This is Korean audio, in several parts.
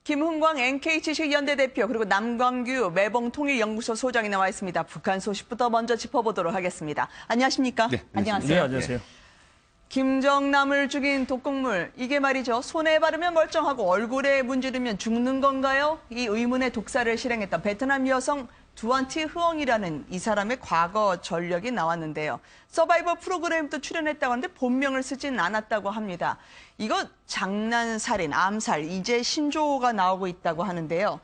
김흥광 NK지식연대 대표 그리고 남광규 매봉통일연구소 소장이 나와 있습니다. 북한 소식부터 먼저 짚어보도록 하겠습니다. 안녕하십니까? 네, 안녕하세요. 네, 안녕하세요. 김정남을 죽인 독극물, 이게 말이죠. 손에 바르면 멀쩡하고 얼굴에 문지르면 죽는 건가요? 이 의문의 독사를 실행했던 베트남 여성 두안티 흐엉이라는 이 사람의 과거 전력이 나왔는데요. 서바이벌 프로그램도 출연했다고 하는데 본명을 쓰진 않았다고 합니다. 이거 장난살인, 암살, 이제 신조어가 나오고 있다고 하는데요.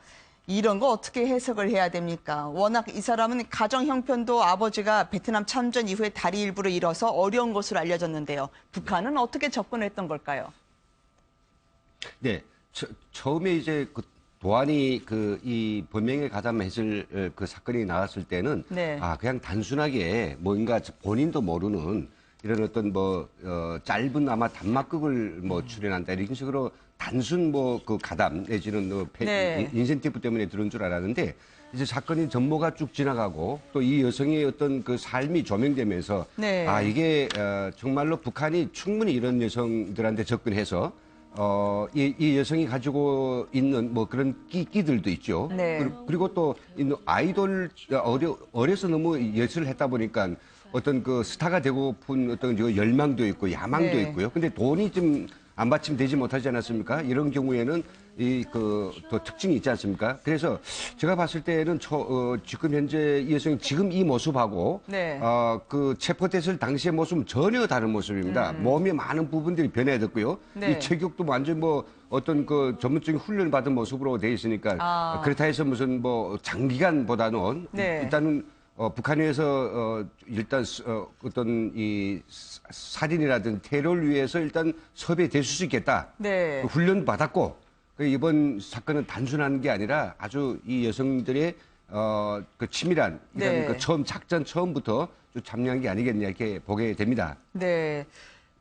이런 거 어떻게 해석을 해야 됩니까? 워낙 이 사람은 가정 형편도 아버지가 베트남 참전 이후에 다리 일부를 잃어서 어려운 것으로 알려졌는데요. 북한은 어떻게 접근했던 걸까요? 네, 처음에 이제 그 도안이 이 본명에 가담했을 그 사건이 나왔을 때는 네. 그냥 단순하게 뭔가 본인도 모르는 이런 어떤 짧은 아마 단막극을 출연한다 이런 식으로 단순 그 가담 내지는 네. 인센티브 때문에 들은 줄 알았는데 이제 사건이 전모가 쭉 지나가고 또 이 여성의 어떤 그 삶이 조명되면서 네. 이게 정말로 북한이 충분히 이런 여성들한테 접근해서 이 여성이 가지고 있는 그런 끼들도 있죠. 네. 그리고 또 아이돌 어려서 너무 예술을 했다 보니까 어떤 그 스타가 되고픈 어떤 열망도 있고 야망도 네. 있고요. 근데 돈이 좀 안 받침되지 못하지 않았습니까? 이런 경우에는 또 특징이 있지 않습니까? 그래서 제가 봤을 때는 지금 현재 이 여성이 지금 이 모습하고 네. 그 체포됐을 당시의 모습은 전혀 다른 모습입니다. 몸의 많은 부분들이 변해졌고요. 네. 이 체격도 완전 어떤 그 전문적인 훈련을 받은 모습으로 돼 있으니까 그렇다 해서 무슨 장기간보다는 네. 일단은 북한에서 일단 어떤 이 살인이라든 테러를 위해서 일단 섭외될 수 있겠다. 네. 그 훈련 받았고 이번 사건은 단순한 게 아니라 아주 이 여성들의 그 치밀한 이런 네. 그 작전 처음부터 좀 참여한 게 아니겠냐 이렇게 보게 됩니다. 네.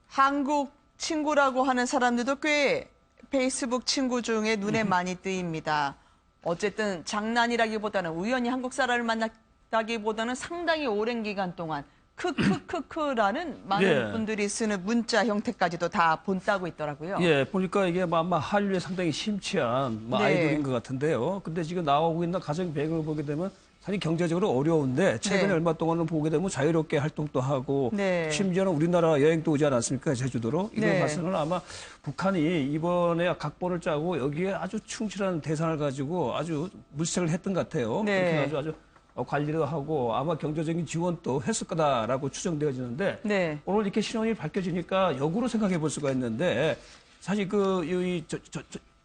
한국 친구라고 하는 사람들도 꽤 페이스북 친구 중에 눈에 많이 띄입니다. 어쨌든 장난이라기보다는 우연히 한국 사람을 만났다기보다는 상당히 오랜 기간 동안 크크크크라는 많은 예. 분들이 쓰는 문자 형태까지도 다 본따고 있더라고요. 예, 보니까 이게 아마 한류에 상당히 심취한 네. 아이돌인 것 같은데요. 근데 지금 나오고 있는 가정 배경을 보게 되면 사실 경제적으로 어려운데 최근에 네. 얼마 동안은 보게 되면 자유롭게 활동도 하고 네. 심지어는 우리나라 여행도 오지 않았습니까? 제주도로. 이걸 네. 봐서는 아마 북한이 이번에 각본을 짜고 여기에 아주 충실한 대상을 가지고 아주 물색을 했던 것 같아요. 네. 그렇게 아주 관리도 하고 아마 경제적인 지원도 했을 거다라고 추정되어지는데 네. 오늘 이렇게 신원이 밝혀지니까 역으로 생각해 볼 수가 있는데 사실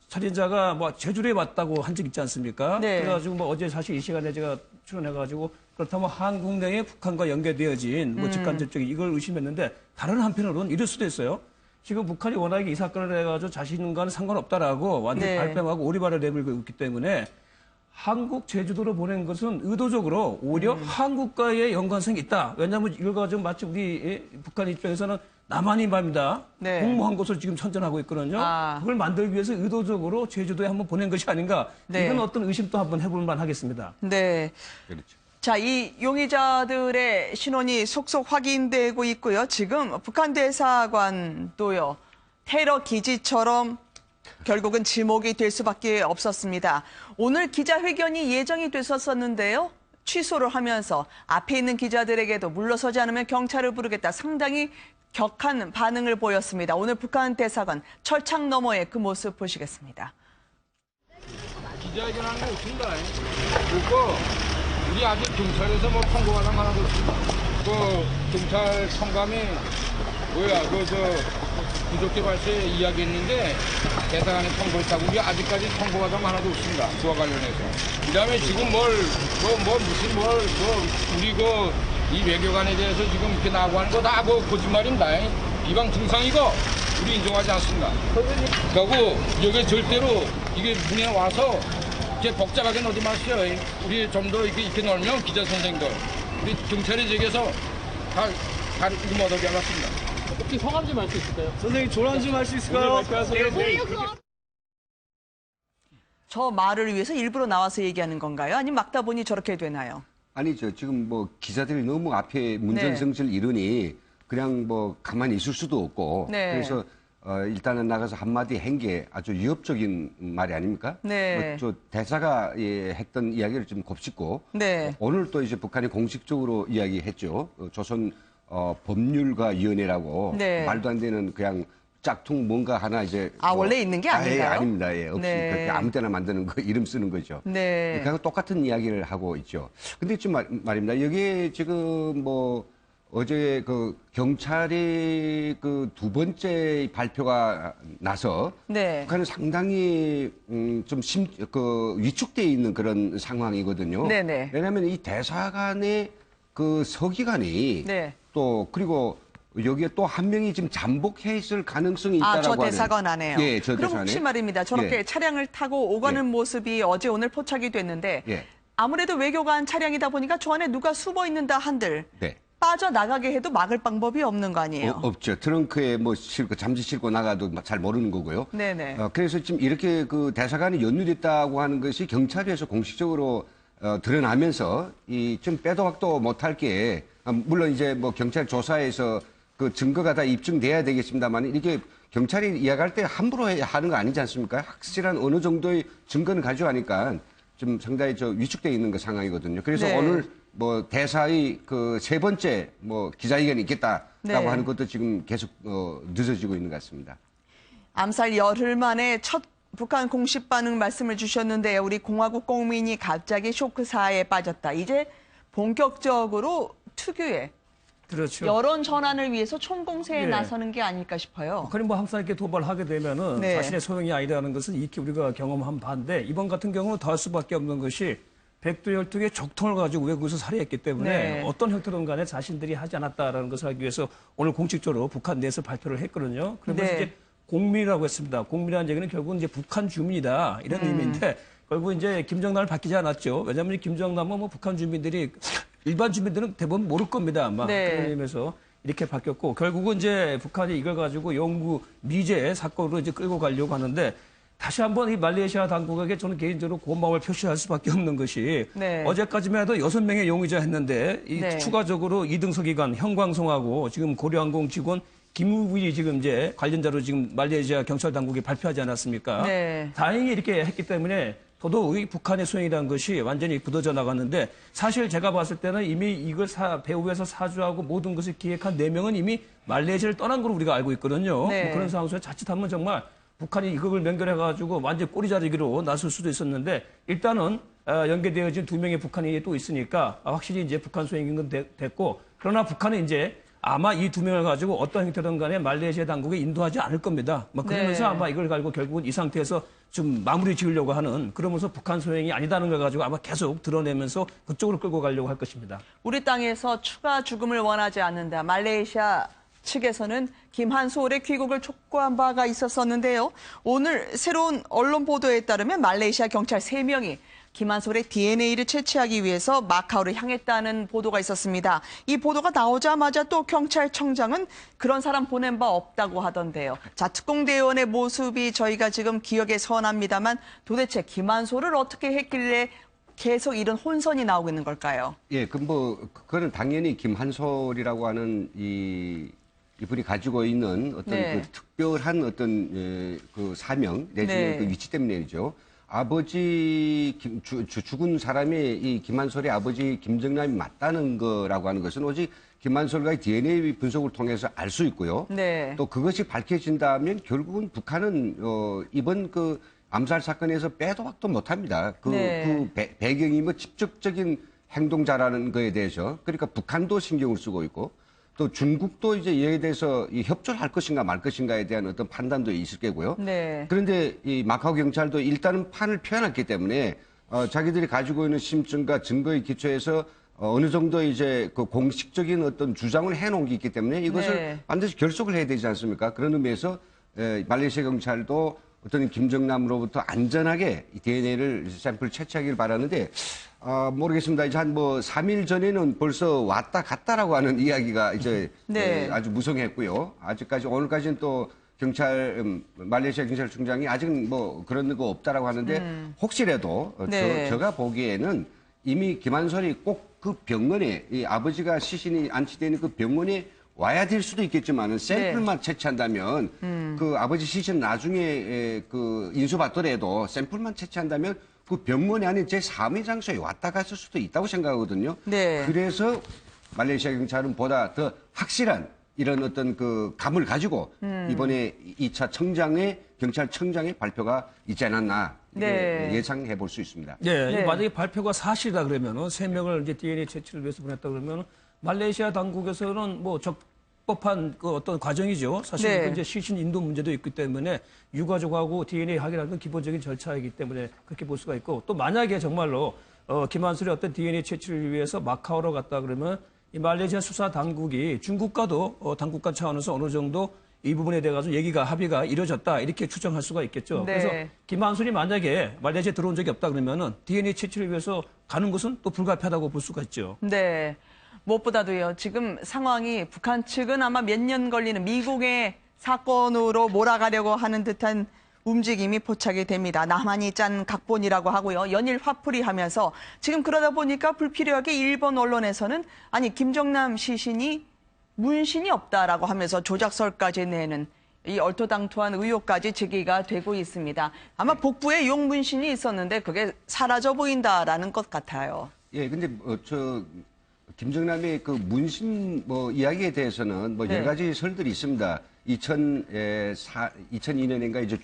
살인자가 제주도에 왔다고 한 적 있지 않습니까? 네. 그래가지고 어제 사실 이 시간에 제가 출연해가지고 그렇다면 한국 내에 북한과 연계되어진 직간접적인 이걸 의심했는데 다른 한편으로는 이럴 수도 있어요. 지금 북한이 워낙에 이 사건을 해가지고 자신과는 상관없다라고 완전히 네. 발뺌하고 오리발을 내밀고 있기 때문에 한국 제주도로 보낸 것은 의도적으로 오히려 한국과의 연관성이 있다. 왜냐하면 이걸 가지고 마치 우리 북한 입장에서는 남한이 밤이다. 네. 공모한 것을 지금 선전하고 있거든요. 그걸 만들기 위해서 의도적으로 제주도에 한번 보낸 것이 아닌가. 네. 이건 어떤 의심도 한번 해볼 만하겠습니다. 네. 그렇죠. 자, 이 용의자들의 신원이 속속 확인되고 있고요. 지금 북한 대사관도요. 테러 기지처럼 결국은 지목이 될 수밖에 없었습니다. 오늘 기자회견이 예정이 됐었는데요. 취소를 하면서 앞에 있는 기자들에게도 물러서지 않으면 경찰을 부르겠다. 상당히 격한 반응을 보였습니다. 오늘 북한 대사관 철창 너머의 그 모습 보시겠습니다. 기자회견하는 거 없습니다. 그리고 우리 아직 경찰에서 통보가 하나도 없습니다. 그 경찰 성감이 부족해 발세 이야기했는데 대사관에 통보했다고 우리 아직까지 통보가 하나도 없습니다. 그와 관련해서. 그다음에 지금 우리 이 외교관에 대해서 지금 이렇게 나오고 하는 거 다 거짓말입니다. 이방 증상이고 우리 인정하지 않습니다. 그리고 여기 절대로 이게 문에 와서 이렇게 복잡하게 넣지 마세요. 우리 좀 더 이렇게 놀면 기자 선생들 우리 경찰이 저기서 다 이거 못하게 하겠습니다. 혹시 성함 좀 알 수 있을까요? 선생님 조언 좀 할 수 있을까요? 저 말을 위해서 일부러 나와서 얘기하는 건가요? 아니면 막다 보니 저렇게 되나요? 아니죠. 지금 기자들이 너무 앞에 문전성시를 이루니 그냥 가만히 있을 수도 없고 네. 그래서 일단은 나가서 한마디 한 게 아주 위협적인 말이 아닙니까? 네. 저 대사가 했던 이야기를 좀 곱씹고 네. 오늘 또 이제 북한이 공식적으로 이야기했죠. 조선 법률가 위원회라고 네. 말도 안 되는 그냥 짝퉁 뭔가 하나 이제 원래 있는 게 아닌가요? 예, 아닙니다. 예, 없이 네. 그렇게 아무 때나 만드는 거 이름 쓰는 거죠. 네. 그하고 똑같은 이야기를 하고 있죠. 근데 지금 말입니다. 여기에 지금 뭐 어제 그 경찰이 그 두 번째 발표가 나서 네. 북한은 상당히 좀 위축돼 있는 그런 상황이거든요. 네네. 왜냐하면 이 대사관의 그 서기관이 네. 또 그리고 여기에 또 한 명이 지금 잠복해 있을 가능성이 있다라고 저 하는. 대사관 안에요. 예, 저 그럼 대사관에. 혹시 말입니다. 저렇게 예. 차량을 타고 오가는 예. 모습이 어제 오늘 포착이 됐는데 예. 아무래도 외교관 차량이다 보니까 저 안에 누가 숨어 있는다 한들 네. 빠져나가게 해도 막을 방법이 없는 거 아니에요? 없죠. 트렁크에 뭐 잠시 싣고 나가도 잘 모르는 거고요. 네네. 그래서 지금 이렇게 그 대사관이 연루됐다고 하는 것이 경찰에서 공식적으로 드러나면서 이 좀 빼도 박도 못할 게 물론 이제 뭐 경찰 조사에서 그 증거가 다 입증돼야 되겠습니다만 이렇게 경찰이 이야기할 때 함부로 하는 거 아니지 않습니까? 확실한 어느 정도의 증거는 가져가니까 좀 상당히 위축되어 있는 그 상황이거든요. 그래서 네. 오늘 뭐 대사의 그 세 번째 뭐 기자회견이 있겠다라고 네. 하는 것도 지금 계속 늦어지고 있는 것 같습니다. 암살 열흘 만에 첫 북한 공식 반응 말씀을 주셨는데요. 우리 공화국 공민이 갑자기 쇼크사에 빠졌다. 이제 본격적으로 특유의 그렇죠. 여론 전환을 위해서 총공세에 예. 나서는 게 아닐까 싶어요. 북한이 뭐 항상 이렇게 도발하게 되면은 네. 자신의 소용이 아니라는 것은 익히 우리가 경험한 바인데 이번 같은 경우는 더 할 수밖에 없는 것이 백두혈통의 적통을 가지고 외국에서 살해했기 때문에 네. 어떤 형태든 간에 자신들이 하지 않았다라는 것을 하기 위해서 오늘 공식적으로 북한 내에서 발표를 했거든요. 그러면서 네. 이제 공민이라고 했습니다. 공민이라는 얘기는 결국은 이제 북한 주민이다 이런 의미인데 결국 이제 김정남을 바뀌지 않았죠. 왜냐하면 김정남은 뭐 북한 주민들이 일반 주민들은 대부분 모를 겁니다. 아마 네. 그런 의미에서 이렇게 바뀌었고 결국은 이제 북한이 이걸 가지고 영구 미제 사건으로 이제 끌고 가려고 하는데 다시 한번 이 말레이시아 당국에게 저는 개인적으로 고마움을 표시할 수밖에 없는 것이 네. 어제까지만 해도 6명의 용의자 했는데 이 네. 추가적으로 이등서기관 형광송하고 지금 고려항공 직원 김우빈이 지금 이제 관련자로 지금 말레이시아 경찰 당국이 발표하지 않았습니까? 네. 다행히 이렇게 했기 때문에 더더욱 이 북한의 소행이라는 것이 완전히 굳어져 나갔는데 사실 제가 봤을 때는 이미 이걸 배후에서 사주하고 모든 것을 기획한 4명은 이미 말레이시아를 떠난 걸로 우리가 알고 있거든요. 네. 뭐 그런 상황 속에 자칫하면 정말 북한이 이걸 연결해가지고 완전 꼬리 자르기로 나설 수도 있었는데 일단은 연계되어진 2명의 북한이 또 있으니까 확실히 이제 북한 소행인 건 됐고 그러나 북한은 이제 아마 이 2명을 가지고 어떤 형태든 간에 말레이시아 당국에 인도하지 않을 겁니다. 뭐 그러면서 네. 아마 이걸 가지고 결국은 이 상태에서 좀 마무리 지으려고 하는 그러면서 북한 소행이 아니다는 걸 가지고 아마 계속 드러내면서 그쪽으로 끌고 가려고 할 것입니다. 우리 땅에서 추가 죽음을 원하지 않는다. 말레이시아 측에서는 김한솔의 귀국을 촉구한 바가 있었었는데요. 오늘 새로운 언론 보도에 따르면 말레이시아 경찰 3명이 김한솔의 DNA를 채취하기 위해서 마카오를 향했다는 보도가 있었습니다. 이 보도가 나오자마자 또 경찰청장은 그런 사람 보낸 바 없다고 하던데요. 자, 특공대원의 모습이 저희가 지금 기억에 선합니다만 도대체 김한솔을 어떻게 했길래 계속 이런 혼선이 나오고 있는 걸까요? 예, 그거는 당연히 김한솔이라고 하는 이분이 가지고 있는 어떤 네. 그 특별한 어떤 그 사명 내지는 네. 그 위치 때문이죠. 아버지 죽은 사람이 이 김한솔의 아버지 김정남이 맞다는 거라고 하는 것은 오직 김한솔과의 DNA 분석을 통해서 알 수 있고요. 네. 또 그것이 밝혀진다면 결국은 북한은 이번 그 암살 사건에서 빼도 박도 못합니다. 네. 배경이 뭐 직접적인 행동자라는 거에 대해서 그러니까 북한도 신경을 쓰고 있고 또 중국도 이제 이에 대해서 협조를 할 것인가 말 것인가에 대한 어떤 판단도 있을 거고요. 네. 그런데 이 마카오 경찰도 일단은 판을 펴놨기 때문에 자기들이 가지고 있는 심증과 증거에 기초해서 어느 정도 이제 그 공식적인 어떤 주장을 해놓은 게 있기 때문에 이것을 네. 반드시 결속을 해야 되지 않습니까? 그런 의미에서 말레이시아 경찰도 어떤 김정남으로부터 안전하게 DNA를 샘플 채취하기를 바라는데 모르겠습니다. 이제 한 뭐 3일 전에는 벌써 왔다 갔다라고 하는 이야기가 이제 네. 아주 무성했고요. 아직까지 오늘까지는 또 말레이시아 경찰청장이 아직은 뭐 그런 거 없다라고 하는데 혹시라도 네. 제가 보기에는 이미 김한솔이 꼭 그 병원에 이 아버지가 시신이 안치되어 있는 그 병원에 와야 될 수도 있겠지만은 샘플만 채취한다면 그 아버지 시신 나중에 그 인수받더라도 샘플만 채취한다면 그 병원이 아닌 제 3의 장소에 왔다 갔을 수도 있다고 생각하거든요. 네. 그래서 말레이시아 경찰은 보다 더 확실한 이런 어떤 그 감을 가지고 이번에 2차 경찰청장의 발표가 있지 않았나 네. 예상해 볼 수 있습니다. 네, 네. 만약에 발표가 사실이다 그러면은 3명을 이제 DNA 채취를 위해서 보냈다 그러면 말레이시아 당국에서는 뭐 적법한 그 어떤 과정이죠. 사실 네. 그 이제 시신 인도 문제도 있기 때문에 유가족하고 DNA 확인하는 건 기본적인 절차이기 때문에 그렇게 볼 수가 있고 또 만약에 정말로 김한술의 어떤 DNA 채취를 위해서 마카오로 갔다 그러면 이 말레이시아 수사 당국이 중국과도 당국 간 차원에서 어느 정도 이 부분에 대해 가지고 얘기가 합의가 이루어졌다 이렇게 추정할 수가 있겠죠. 네. 그래서 김한술이 만약에 말레이시아에 들어온 적이 없다 그러면은 DNA 채취를 위해서 가는 것은 또 불가피하다고 볼 수가 있죠. 네. 무엇보다도요. 지금 상황이 북한 측은 아마 몇 년 걸리는 미국의 사건으로 몰아가려고 하는 듯한 움직임이 포착이 됩니다. 나만이 짠 각본이라고 하고요. 연일 화풀이 하면서 지금 그러다 보니까 불필요하게 일본 언론에서는 아니 김정남 시신이 문신이 없다라고 하면서 조작설까지 내는 이 얼토당토한 의혹까지 제기가 되고 있습니다. 아마 복부에 용문신이 있었는데 그게 사라져 보인다라는 것 같아요. 예, 근데 김정남의 그 문신 이야기에 대해서는 네. 여러 가지 설들이 있습니다. 2002년인가 이제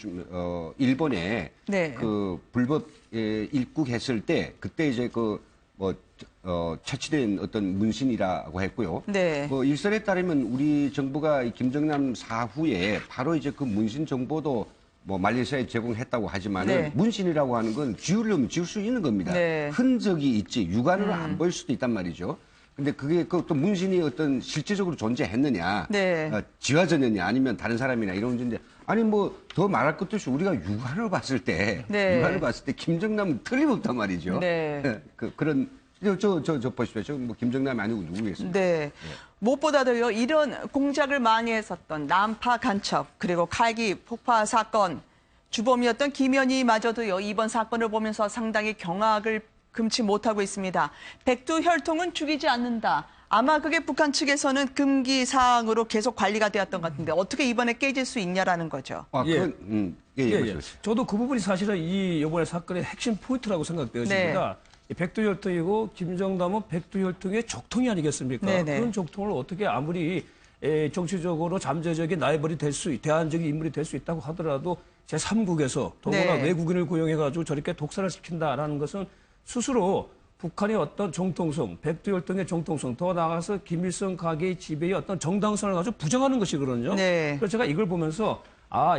일본에 네. 그 불법 입국했을 때 그때 이제 채취된 어떤 문신이라고 했고요. 네. 일설에 따르면 우리 정부가 이 김정남 사후에 바로 이제 그 문신 정보도 말레이시아에 제공했다고 하지만은 네. 문신이라고 하는 건 지우려면 지울 수 있는 겁니다. 네. 흔적이 있지 육안으로 안 보일 수도 있단 말이죠. 근데 그게 또 문신이 어떤 실제적으로 존재했느냐, 네. 지워졌느냐, 아니면 다른 사람이나 이런 문제인데 아니 더 말할 것도 없이 우리가 육안을 봤을 때, 네. 육안을 봤을 때 김정남은 틀림없단 말이죠. 네. 그런 저 보십시오. 저 김정남이 아니고 누구겠습니까? 네. 무엇보다도요, 이런 공작을 많이 했었던 난파 간첩, 그리고 칼기 폭파 사건, 주범이었던 김현희마저도요, 이번 사건을 보면서 상당히 경악을 금치 못하고 있습니다. 백두혈통은 죽이지 않는다. 아마 그게 북한 측에서는 금기 사항으로 계속 관리가 되었던 것 같은데 어떻게 이번에 깨질 수 있냐라는 거죠. 그건, 보십시오. 저도 그 부분이 사실은 이번에 사건의 핵심 포인트라고 생각되어집니다. 백두혈통이고 김정남은 백두혈통의 적통이 아니겠습니까? 네네. 그런 적통을 어떻게 아무리 정치적으로 잠재적인 라이벌이 대안적인 인물이 될 수 있다고 하더라도 제3국에서 더구나 네. 외국인을 고용해가지고 저렇게 독살을 시킨다라는 것은 스스로 북한의 어떤 정통성, 백두혈통의 정통성, 더 나아가서 김일성 가계의 지배의 어떤 정당성을 가지고 부정하는 것이거든요. 네. 그래서 제가 이걸 보면서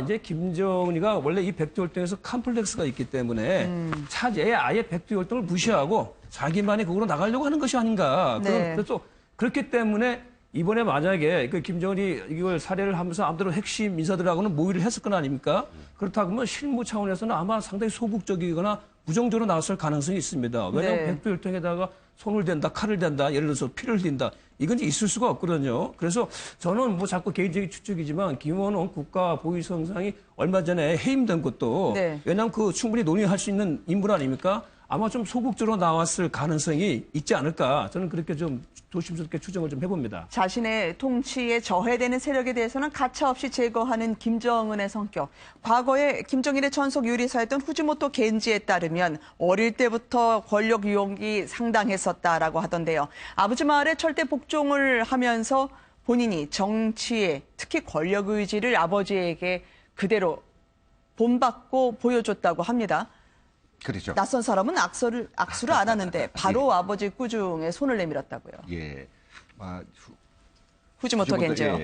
이제 김정은이가 원래 이 백두혈통에서 컴플렉스가 있기 때문에 차제에 아예 백두혈통을 무시하고 자기만의 그거로 나가려고 하는 것이 아닌가. 네. 그래서 그렇기 때문에 이번에 만약에 그 김정은이 이걸 살해를 하면서 아무쪼록 핵심 인사들하고는 모의를 했을 건 아닙니까? 그렇다고 하면 실무 차원에서는 아마 상당히 소극적이거나 부정적으로 나왔을 가능성이 있습니다. 왜냐하면 네. 백두혈통에다가 손을 댄다, 칼을 댄다, 예를 들어서 피를 흘린다. 이건 있을 수가 없거든요. 그래서 저는 자꾸 개인적인 추측이지만 김원호 국가보위성상이 얼마 전에 해임된 것도 네. 왜냐하면 충분히 논의할 수 있는 인물 아닙니까? 아마 좀 소극적으로 나왔을 가능성이 있지 않을까. 저는 그렇게 좀 조심스럽게 추정을 좀 해봅니다. 자신의 통치에 저해되는 세력에 대해서는 가차없이 제거하는 김정은의 성격. 과거에 김정일의 전속 요리사였던 후지모토 겐지에 따르면 어릴 때부터 권력 유혹이 상당했었다라고 하던데요. 아버지 말에 철대 복종을 하면서 본인이 정치에 특히 권력 의지를 아버지에게 그대로 본받고 보여줬다고 합니다. 그렇죠. 낯선 사람은 악수를 안 하는데 바로 아버지 꾸중에 손을 내밀었다고요. 예. 후지모토 겐지요.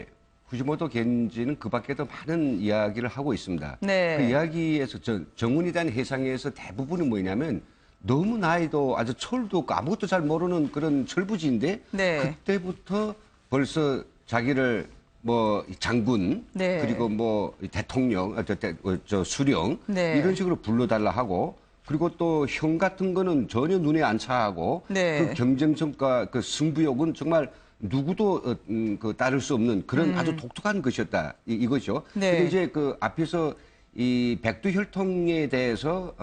후지모토 겐지는 그 밖에도 많은 이야기를 하고 있습니다. 네. 그 이야기에서 정은에 대한 해상에서 대부분은 뭐냐면 너무 나이도 아주 철도 없고 아무것도 잘 모르는 그런 철부지인데 네. 그때부터 벌써 자기를 장군 네. 그리고 대통령 수령 네. 이런 식으로 불러달라 하고 그리고 또 형 같은 거는 전혀 눈에 안 차하고 네. 그 경쟁성과 그 승부욕은 정말 누구도 따를 수 없는 그런 아주 독특한 것이었다 이거죠. 네. 근데 이제 그 앞에서 이 백두혈통에 대해서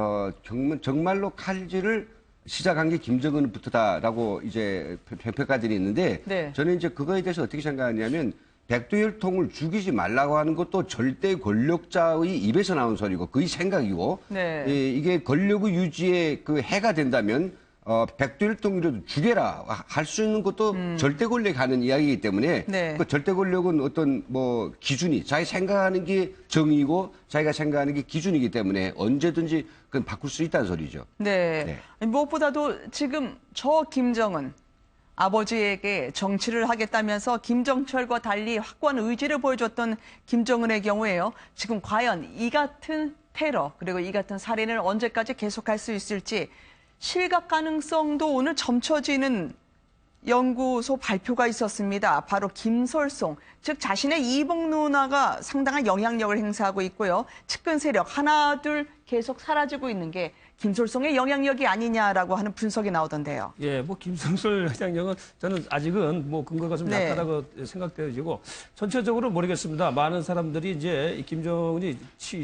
정말로 칼질을 시작한 게 김정은부터다라고 이제 평가들이 있는데 네. 저는 이제 그거에 대해서 어떻게 생각하냐면 백두혈통을 죽이지 말라고 하는 것도 절대 권력자의 입에서 나온 소리고 그의 생각이고 네. 이게 권력의 유지에 그 해가 된다면 백두혈통이라도 죽여라 할 수 있는 것도 절대 권력이 하는 이야기이기 때문에 네. 그 절대 권력은 어떤 뭐 기준이 자기 생각하는 게 정의고 자기가 생각하는 게 기준이기 때문에 언제든지 그건 바꿀 수 있다는 소리죠. 네. 무엇보다도 지금 저 김정은 아버지에게 정치를 하겠다면서 김정철과 달리 확고한 의지를 보여줬던 김정은의 경우에요. 지금 과연 이 같은 테러 그리고 이 같은 살인을 언제까지 계속할 수 있을지 실각 가능성도 오늘 점쳐지는 연구소 발표가 있었습니다. 바로 김설송, 즉 자신의 이복 누나가 상당한 영향력을 행사하고 있고요. 측근 세력 하나 둘 계속 사라지고 있는 게 김설송의 영향력이 아니냐라고 하는 분석이 나오던데요. 예, 뭐 김성설 회장님은 저는 아직은 뭐 근거가 좀 네. 약하다고 생각되어지고 전체적으로 모르겠습니다. 많은 사람들이 이제 이 김정은이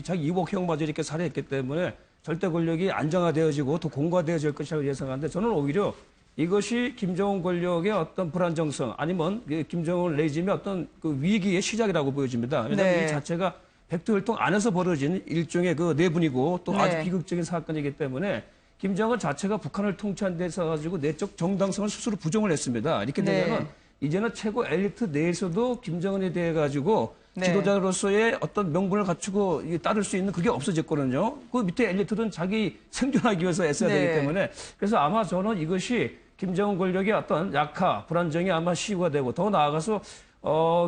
자기 이복형마저 이렇게 살해했기 때문에 절대 권력이 안정화되어지고 더 공고화되어질 것이라고 예상하는데 저는 오히려 이것이 김정은 권력의 어떤 불안정성 아니면 김정은 레짐의 어떤 그 위기의 시작이라고 보여집니다. 왜냐하면 네. 이 자체가 백두혈통 안에서 벌어진 일종의 그 내분이고 또 네. 아주 비극적인 사건이기 때문에 김정은 자체가 북한을 통치한 데 있어 가지고 내적 정당성을 스스로 부정을 했습니다. 이렇게 네. 되면 이제는 최고 엘리트 내에서도 김정은에 대해 가지고 네. 지도자로서의 어떤 명분을 갖추고 따를 수 있는 그게 없어졌거든요. 그 밑에 엘리트들은 자기 생존하기 위해서 애써야 네. 되기 때문에 그래서 아마 저는 이것이 김정은 권력의 어떤 약화, 불안정이 아마 시효가 되고 더 나아가서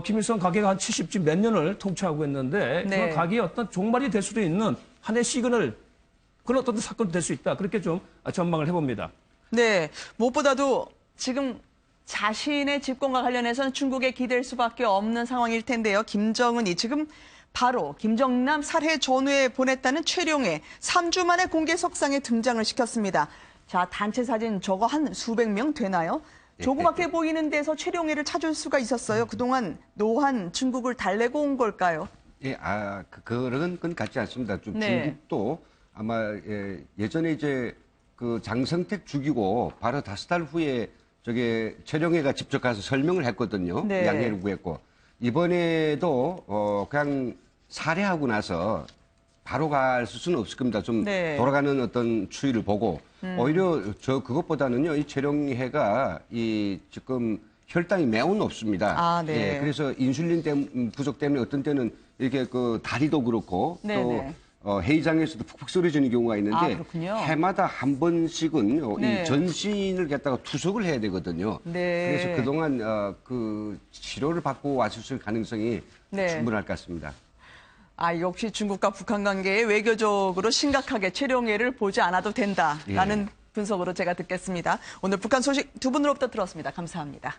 김일성 가계가 한 70쯤 몇 년을 통치하고 있는데 네. 그 가계의 어떤 종말이 될 수도 있는 하나의 시그널 그런 어떤 사건도 될 수 있다. 그렇게 좀 전망을 해봅니다. 네, 무엇보다도 지금 자신의 집권과 관련해서는 중국에 기댈 수밖에 없는 상황일 텐데요. 김정은이 지금 바로 김정남 살해 전후에 보냈다는 최룡해 3주 만에 공개석상에 등장을 시켰습니다. 자, 단체 사진 저거 한 수백 명 되나요? 조그맣게 보이는 데서 최룡해를 찾을 수가 있었어요. 그동안 노한 중국을 달래고 온 걸까요? 예, 그런 건 같지 않습니다. 네. 중국도 아마 예전에 이제 그 장성택 죽이고 바로 5달 후에 저게 최룡해가 직접 가서 설명을 했거든요. 네. 양해를 구했고 이번에도 그냥 살해하고 나서 바로 갈 수는 없을 겁니다. 좀 네. 돌아가는 어떤 추이를 보고 오히려 그것보다는요 이 최룡해가 이 지금 혈당이 매우 높습니다. 아, 네. 예, 그래서 인슐린 부족 때문에 어떤 때는 이렇게 그 다리도 그렇고 네, 또 네. 회의장에서도 푹푹 쓰러지는 경우가 있는데 아, 그렇군요. 해마다 한 번씩은 네. 이 전신을 갖다가 투석을 해야 되거든요. 네. 그래서 그동안 그 치료를 받고 왔을 가능성이 네. 충분할 것 같습니다. 역시 중국과 북한 관계에 외교적으로 심각하게 최룡해를 보지 않아도 된다라는 분석으로 제가 듣겠습니다. 오늘 북한 소식 두 분으로부터 들었습니다. 감사합니다.